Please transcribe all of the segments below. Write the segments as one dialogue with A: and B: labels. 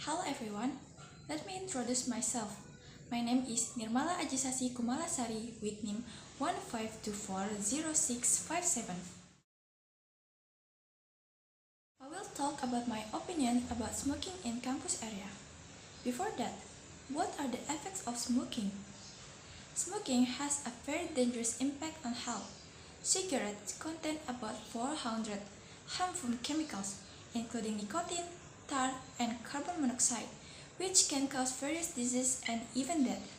A: Hello everyone, let me introduce myself. My name is Nirmala Ajisasi Kumala Sari with NIM 15240657. I will talk about my opinion about smoking in campus area. Before that, what are the effects of smoking? Smoking has a very dangerous impact on health. Cigarettes contain about 400 harmful chemicals, including nicotine, tar, and carbon monoxide, which can cause various diseases and even death.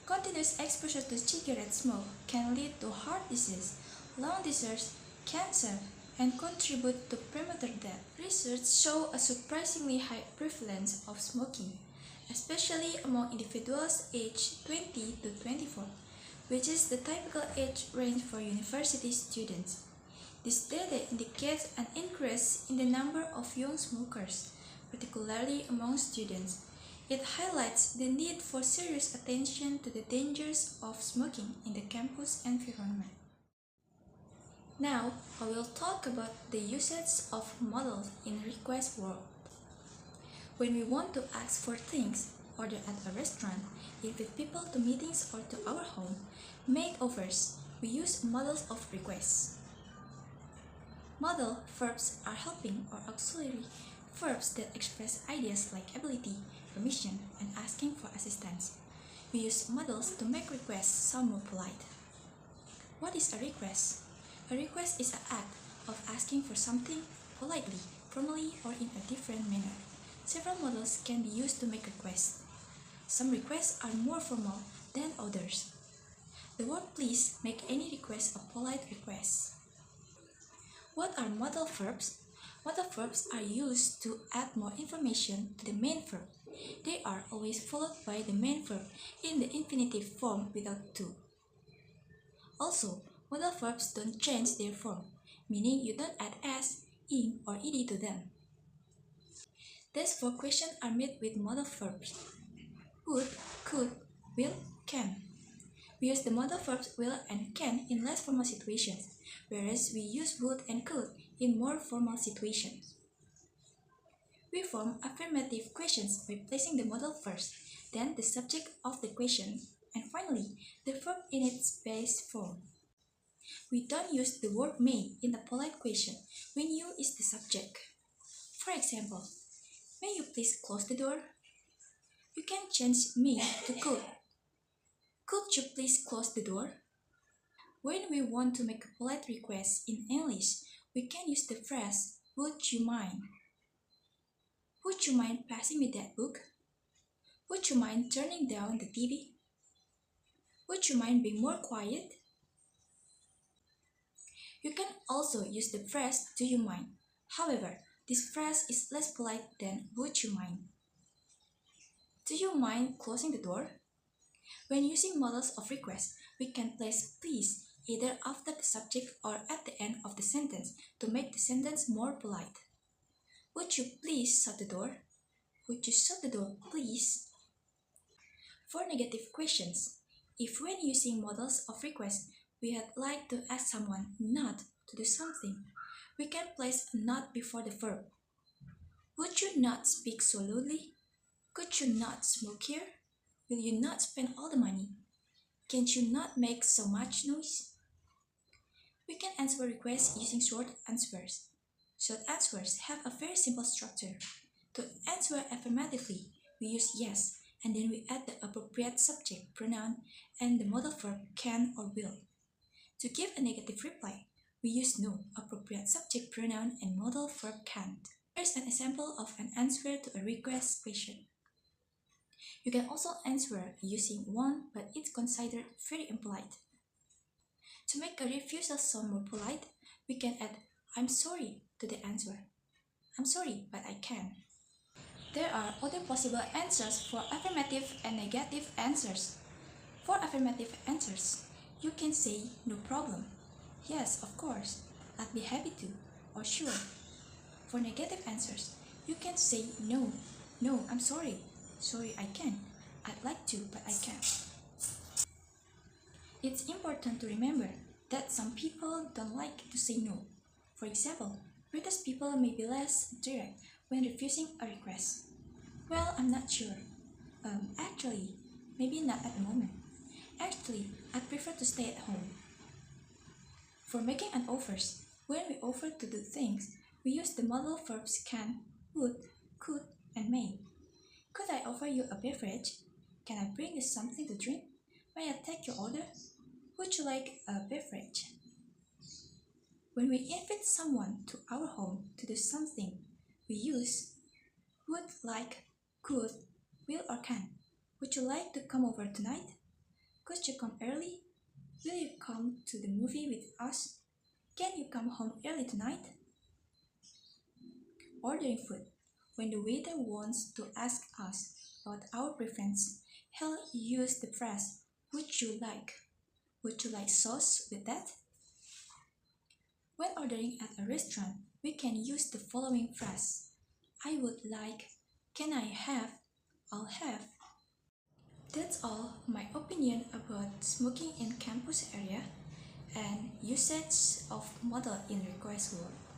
A: Continuous exposure to cigarette smoke can lead to heart disease, lung disease, cancer, and contribute to premature death. Research shows a surprisingly high prevalence of smoking, especially among individuals aged 20 to 24, which is the typical age range for university students. This data indicates an increase in the number of young smokers, particularly among students. It highlights the need for serious attention to the dangers of smoking in the campus environment. Now, I will talk about the usage of models in request world. When we want to ask for things, order at a restaurant, invite people to meetings or to our home, make offers, we use models of requests. Modal verbs are helping or auxiliary verbs that express ideas like ability, permission, and asking for assistance. We use modals to make requests sound more polite. What is a request? A request is an act of asking for something politely, formally, or in a different manner. Several models can be used to make requests. Some requests are more formal than others. The word please make any request a polite request. What are modal verbs? Modal verbs are used to add more information to the main verb. They are always followed by the main verb in the infinitive form without to. Also, modal verbs don't change their form, meaning you don't add s, ing, or ed to them. These four questions are made with modal verbs: would, could, will, can. We use the modal verbs will and can in less formal situations, whereas we use would and could in more formal situations. We form affirmative questions by placing the modal first, then the subject of the question, and finally the verb in its base form. We don't use the word may in a polite question when you is the subject. For example, may you please close the door? You can change may to could. Could you please close the door? When we want to make a polite request in English, we can use the phrase, would you mind? Would you mind passing me that book? Would you mind turning down the TV? Would you mind being more quiet? You can also use the phrase, do you mind? However, this phrase is less polite than would you mind. Do you mind closing the door? When using models of request, we can place please either after the subject or at the end of the sentence to make the sentence more polite. Would you please shut the door? Would you shut the door, please? For negative questions, if when using models of request, we had like to ask someone not to do something, we can place a not before the verb. Would you not speak so loudly? Could you not smoke here? Will you not spend all the money? Can't you not make so much noise? We can answer requests using short answers. Short answers have a very simple structure. To answer affirmatively, we use yes, and then we add the appropriate subject pronoun and the modal verb can or will. To give a negative reply, we use no, appropriate subject pronoun and modal verb can't. Here's an example of an answer to a request question. You can also answer using want, but it's considered very impolite. To make a refusal sound more polite, we can add I'm sorry to the answer. I'm sorry, but I can. There are other possible answers for affirmative and negative answers. For affirmative answers, you can say no problem, yes, of course, I'd be happy to, or sure. For negative answers, you can say no, I'm sorry, I can't, I'd like to, but I can't. It's important to remember that some people don't like to say no. For example, British people may be less direct when refusing a request. Well, I'm not sure. Actually, maybe not at the moment. Actually, I prefer to stay at home. For making an offers, when we offer to do things, we use the modal verbs can, would, could, and may. Could I offer you a beverage? Can I bring you something to drink? May I take your order? Would you like a beverage? When we invite someone to our home to do something, we use would, like, could, will, or can. Would you like to come over tonight? Could you come early? Will you come to the movie with us? Can you come home early tonight? Ordering food. When the waiter wants to ask us about our preference, he'll use the phrase, would you like? Would you like sauce with that? When ordering at a restaurant, we can use the following phrase, I would like, can I have, I'll have. That's all my opinion about smoking in campus area and usage of modal in request word.